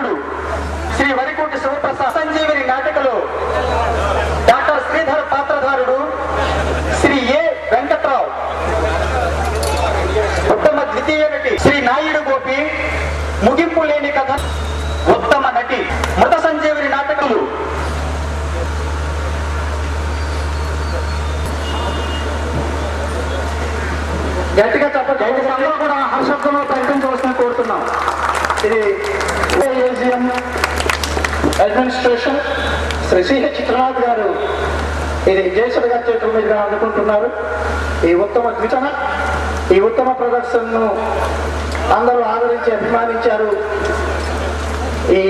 నటుడు శ్రీ వరికోటి శివప్రసాద్. సంజీవిని నాటికలో డాక్టర్ శ్రీధర్ పాత్రధారుడు శ్రీ ఏ వెంకట్రావు. ఉత్తమ ద్వితీయ నటి శ్రీ నాయుడు గోపి. ముగింపు లేని కథ ఉత్తమ నటి. మృత సంజీవిని నాటకలు గట్టిగా చెప్పండి. కూడా హర్షబ్దంలో ప్రకటించవలసిన కోరుతున్నాం. ఇది ఏజిఎం అడ్మినిస్ట్రేషన్ శ్రీ సిహెచ్ చిత్రనాథ్ గారు ఇది జయసుధ గారి చేతుల మీదుగా అందుకుంటున్నారు. ఈ ఉత్తమ ద్వితన ఈ ఉత్తమ ప్రదర్శనను అందరూ ఆదరించి అభిమానించారు. ఈ